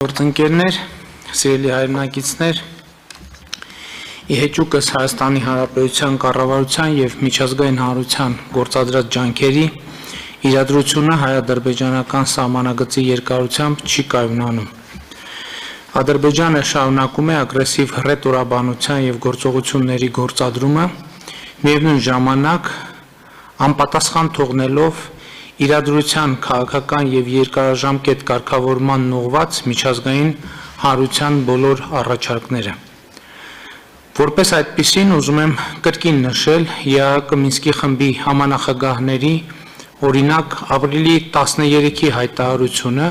Գործընկերներ, սիրելի հայրենակիցներ, իհեճուկս Հայաստանի Հանրապետության կառավարության եւ միջազգային հանրության գործադրած ջանքերի իրադրությունը հայ-ադրբեջանական սահմանագծի երկարությամբ չի կայունանում։ Ադրբեջանը շարունակում է ագրեսիվ ռետորաբանության եւ գործողությունների գործադրումը, միևնույն ժամանակ անպատասխան թողնելով իրադրության քաղաքական եւ երկարաժամկետ կարգավորման ուղղված միջազգային հանրության բոլոր առաջարկները։ Որպես այդպիսին ուզում եմ կրկին նշել ԵԱՀԿ Մինսկի խմբի համանախագահների օրինակ ապրիլի 13-ի հայտարարությունը,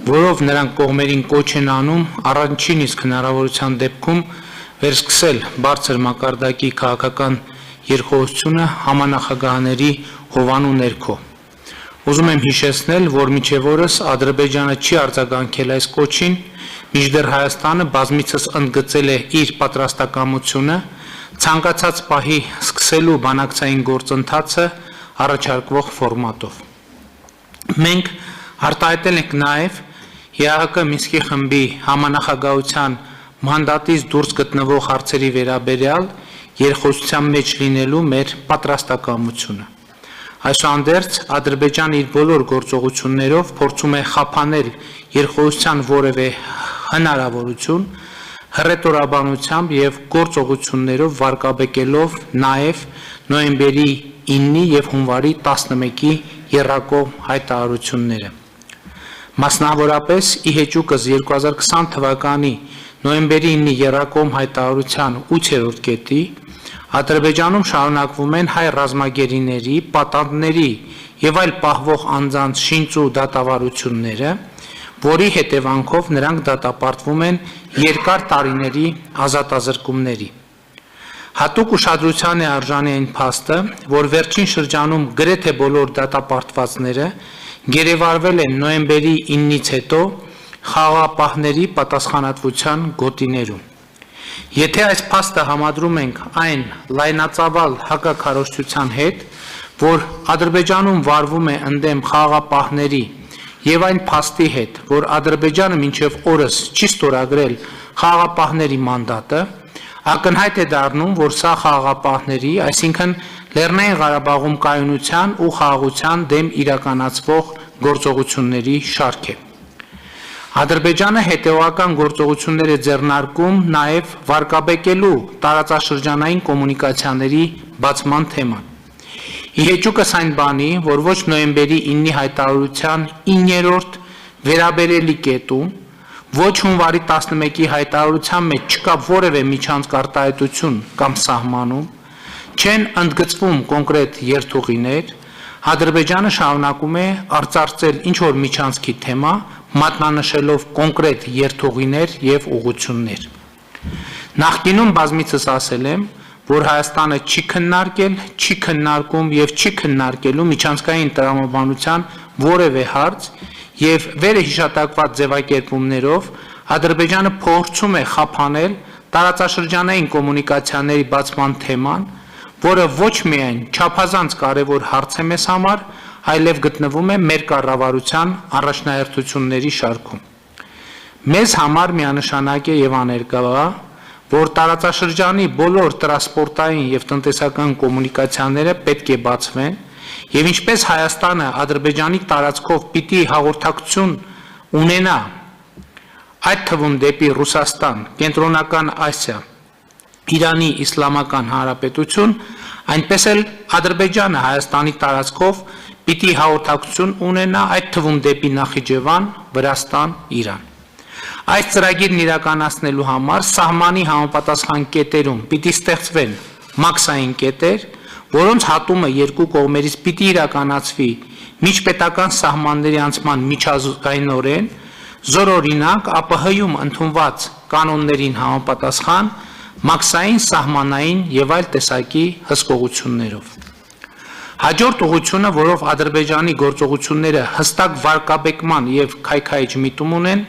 որով նրանք կողմերին կոչ են անում առանցին իսկ հնարավորության դեպքում վերսկսել բարձր մակարդակի քաղաքական երկխոսությունը համանախագահների հովանու ներքո։ Ուզում եմ հիշեցնել, որ մինչև օրս Ադրբեջանը չի արձագանքել այս կոչին, մինչդեռ Հայաստանը բազմիցս ընդգծել է իր պատրաստակամությունը ցանկացած պահի սկսելու բանակցային գործընթացը առաջարկվող ֆորմատով։ Մենք արտահայտել ենք նաև ԵԱՀԿ Մինսկի խմբի համանախագահության մանդատից դուրս գտնվող հարցերի վերաբերյալ երկխոսության մեջ լինելու մեր պատրաստակամությունը։ Այսուհանդերձ Ադրբեջանը իր բոլոր գործողություններով փորձում է խափանել երկխոսության որևէ հնարավորություն հռետորաբանությամբ եւ գործողություններով վարկաբեկելով նաեւ նոյեմբերի 9-ի եւ հունվարի 11-ի եռակողմ հայտարարությունները։ Մասնավորապես իհեճուկս 2020 թվականի նոյեմբերի 9-ի եռակողմ հայտարարության 8-րդ կետի Ադրբեջանում շարունակվում են հայ ռազմագերիների, պատանդների եւ այլ պահվող անձանց շինծ ու դատավարությունները, որի հետևանքով նրանք դատապարտվում են երկար տարիների ազատազրկումների։ Հատուկ ուշադրության է արժանի այն փաստը, որ վերջին շրջանում գրեթե բոլոր դատապարտվածները գերեվարվել են նոյեմբերի 9-ից հետո խաղաղապահների պատասխանատվության գոտիներում։ Եթե այս փաստը համադրում ենք այն լայնածավալ հակաքարոզչության հետ, որ Ադրբեջանում վարվում է ընդդեմ խաղաղապահների եւ այն փաստի հետ, որ Ադրբեջանը մինչեւ օրս չի ստորագրել խաղաղապահների մանդատը, ակնհայտ է դառնում, որ սա խաղաղապահների, այսինքն Լեռնային Ղարաբաղում կայունության ու խաղաղության դեմ իրականացվող գործողությունների շարք է։ Ադրբեջանը հետևական գործողություններ է ձեռնարկում նաև վարկաբեկելու տարածաշրջանային կոմունիկացիաների բացման թեման։ Իհեճուկս այն բանի, որ ոչ նոյեմբերի 9-ի հայտարարության 9-րդ վերաբերելի կետում, ոչ հունվարի 11-ի հայտարարության մեջ չկա որևէ միջանցք արտահայտություն կամ սահմանում, չեն ընդգծվում կոնկրետ երթուղիներ, Ադրբեջանը շարունակում է արծարծել ինչ-որ միջանցքի թեմա, մատնանշելով կոնկրետ երթուղիներ եւ ուղղություններ։ Նախկինում բազմիցս ասել եմ, որ Հայաստանը չի քննարկել, չի քննարկում եւ չի քննարկելու միջանցքային տրամաբանության որևէ հարց եւ վերը հիշատակված ձևակերպումներով Ադրբեջանը փորձում է խափանել տարածաշրջանային կոմունիկացիաների բացման թեման, որը ոչ միայն չափազանց կարևոր հարց է մեզ համար, այլև գտնվում է մեր կառավարության առաջնահերթությունների շարքում։ Մեզ համար միանշանակ է եւ աներկա, որ տարածաշրջանի բոլոր տրանսպորտային եւ տնտեսական կոմունիկացիաները պետք է բացվեն եւ ինչպես Հայաստանը Ադրբեջանի տարածքով պիտի հաղորդակցություն ունենա, այդ թվում դեպի Ռուսաստան, Կենտրոնական Ասիա, Իրանի Իսլամական Հանրապետություն, այնպես էլ Ադրբեջանը Հայաստանի տարածքով պիտի հաղորդակցություն ունենա այդ թվում դեպի Նախիջևան, Վրաստան, Իրան։ Այս ծրագիրն իրականացնելու համար սահմանի համապատասխան կետերում պիտի ստեղծվեն մաքսային կետեր, որոնց հատումը երկու կողմերից պիտի իրականացվի միջպետական սահմանների անցման միջազգայինորեն, զորօրինակ ԱՊՀ-ում ընդունված կանոններին համապատասխան մաքսային, սահմանային եւ այլ տեսակի հսկողություններով։ Հաջորդ ուղղությունը, որով Ադրբեջանի գործողությունները հստակ վարկաբեկման եւ քայքայիչ միտում ունեն,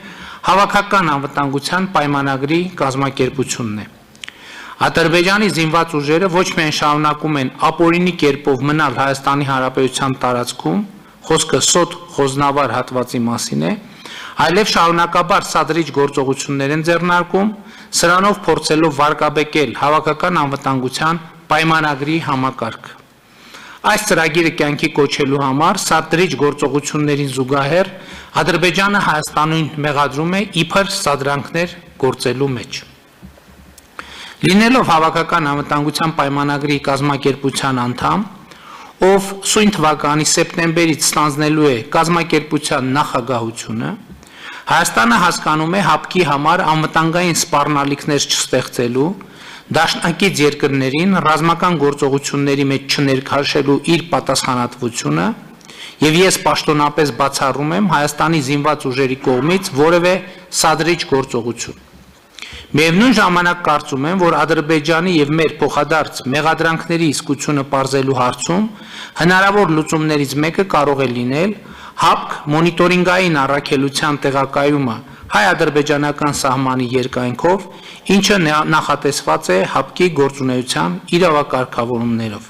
հավաքական անվտանգության պայմանագրի կազմակերպությունն է։ Ադրբեջանի զինված ուժերը ոչ միայն շարունակում են ապօրինի կերպով մնալ Հայաստանի Հանրապետության տարածքում, խոսքը սոտ խոզնավար հատվածի մասին է, այլև շարունակաբար սադրիչ գործողություններ են ձեռնարկում, սրանով փորձելով վարկաբեկել հավաքական անվտանգության պայմանագրի համակարգը։ Այս ծրագիրը կյանքի կոչելու համար սադրիչ գործողություններին զուգահեռ Ադրբեջանը Հայաստանին մեղադրում է իբր սադրանքներ գործելու մեջ։ Լինելով հավաքական անվտանգության պայմանագրի կազմակերպության անդամ, ով սույն թվականի սեպտեմբերից ստանձնելու է կազմակերպության նախագահությունը, Հայաստանը հասկանում է ՀԱՊԿ-ի համար անվտանգային սպառնալիքներ չստեղծելու, դաշնակից երկրներին ռազմական գործողությունների մեջ չներքաշելու իր պատասխանատվությունը եւ ես պաշտոնապես բացառում եմ Հայաստանի զինված ուժերի կողմից որևէ սադրիչ գործողություն։ Միևնույն ժամանակ կարծում եմ, որ Ադրբեջանի եւ մեր փոխադարձ մեղադրանքների իսկությունը պարզելու հարցում հնարավոր լուծումներից մեկը կարող է լինել ՀԱՊԿ մոնիտորինգային առաքելության տեղակայումը հայ-ադրբեջանական սահմանի երկայնքով, ինչը նախատեսված է ՀԱՊԿ-ի գործունեության իրավակարգավորումներով։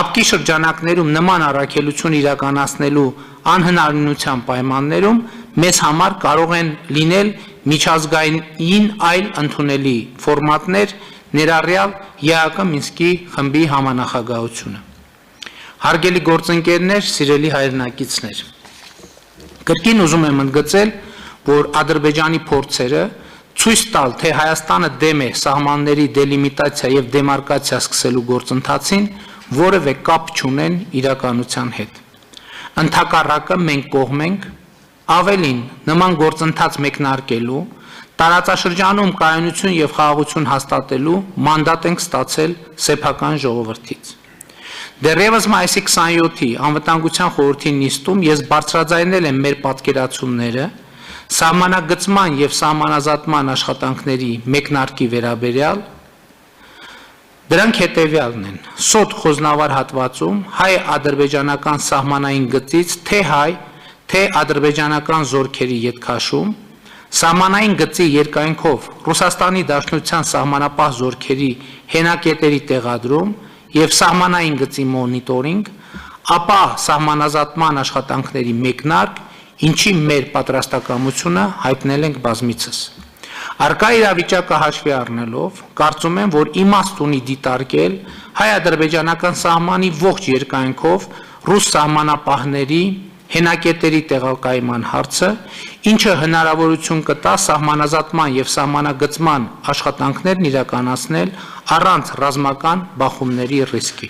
ՀԱՊԿ-ի շրջանակներում նման առաքելություն իրականացնելու անհնարինության պայմաններում մեզ համար կարող են լինել միջազգային այլ ընդունելի ֆորմատներ, ներառյալ ԵԱՀԿ Մինսկի խմբի համանախագահությունը։ Հարգելի գործընկերներ, սիրելի հայրենակիցներ, կրկին ուզում եմ ընդգծել, որ Ադրբեջանի փորձերը ցույց տալ, թե Հայաստանը դեմ է սահմանների դելիմիտացիա եւ դեմարկացիա սկսելու գործընթացին, որևէ կապ չունեն իրականության հետ։ Ընդհակառակը մենք կողմ ենք, ավելին նման գործընթաց մեկնարկելու, տարածաշրջանում կայունություն եւ խաղաղություն հաստատելու մանդատ ենք ստացել սեփական ժողովրդից։ Դեռևս մայիսի 27-ի անվտանգության խորհրդի նիստում ես բարձրաձայնել եմ մեր պատկերացումները սահմանագծման եւ սահմանազատման աշխատանքների մեկնարկի վերաբերյալ։ Դրանք հետևյալն են. Սոտ խոզնավար հատվածում հայ-ադրբեջանական սահմանային գծից թե հայ, թե ադրբեջանական զորքերի ետքաշում, սահմանային գծի երկայնքով Ռուսաստանի Դաշնության սահմանապահ զորքերի հենակետերի տեղադրում եւ սահմանային գծի մոնիտորինգ, ապա սահմանազատման աշխատանքների մեկնարկ, ինչի մեր պատրաստակամությունը հայտնել ենք բազմիցս։ Արկա իրավիճակը հաշվի առնելով, կարծում եմ, որ իմաստ ունի դիտարկել հայ-ադրբեջանական սահմանի ողջ երկայնքով ռուս սահմանապահների հենակետերի տեղակայման հարցը, ինչը հնարավորություն կտա սահմանազատման եւ սահմանագծման աշխատանքներն իրականացնել առանց ռազմական բախումների ռիսկի։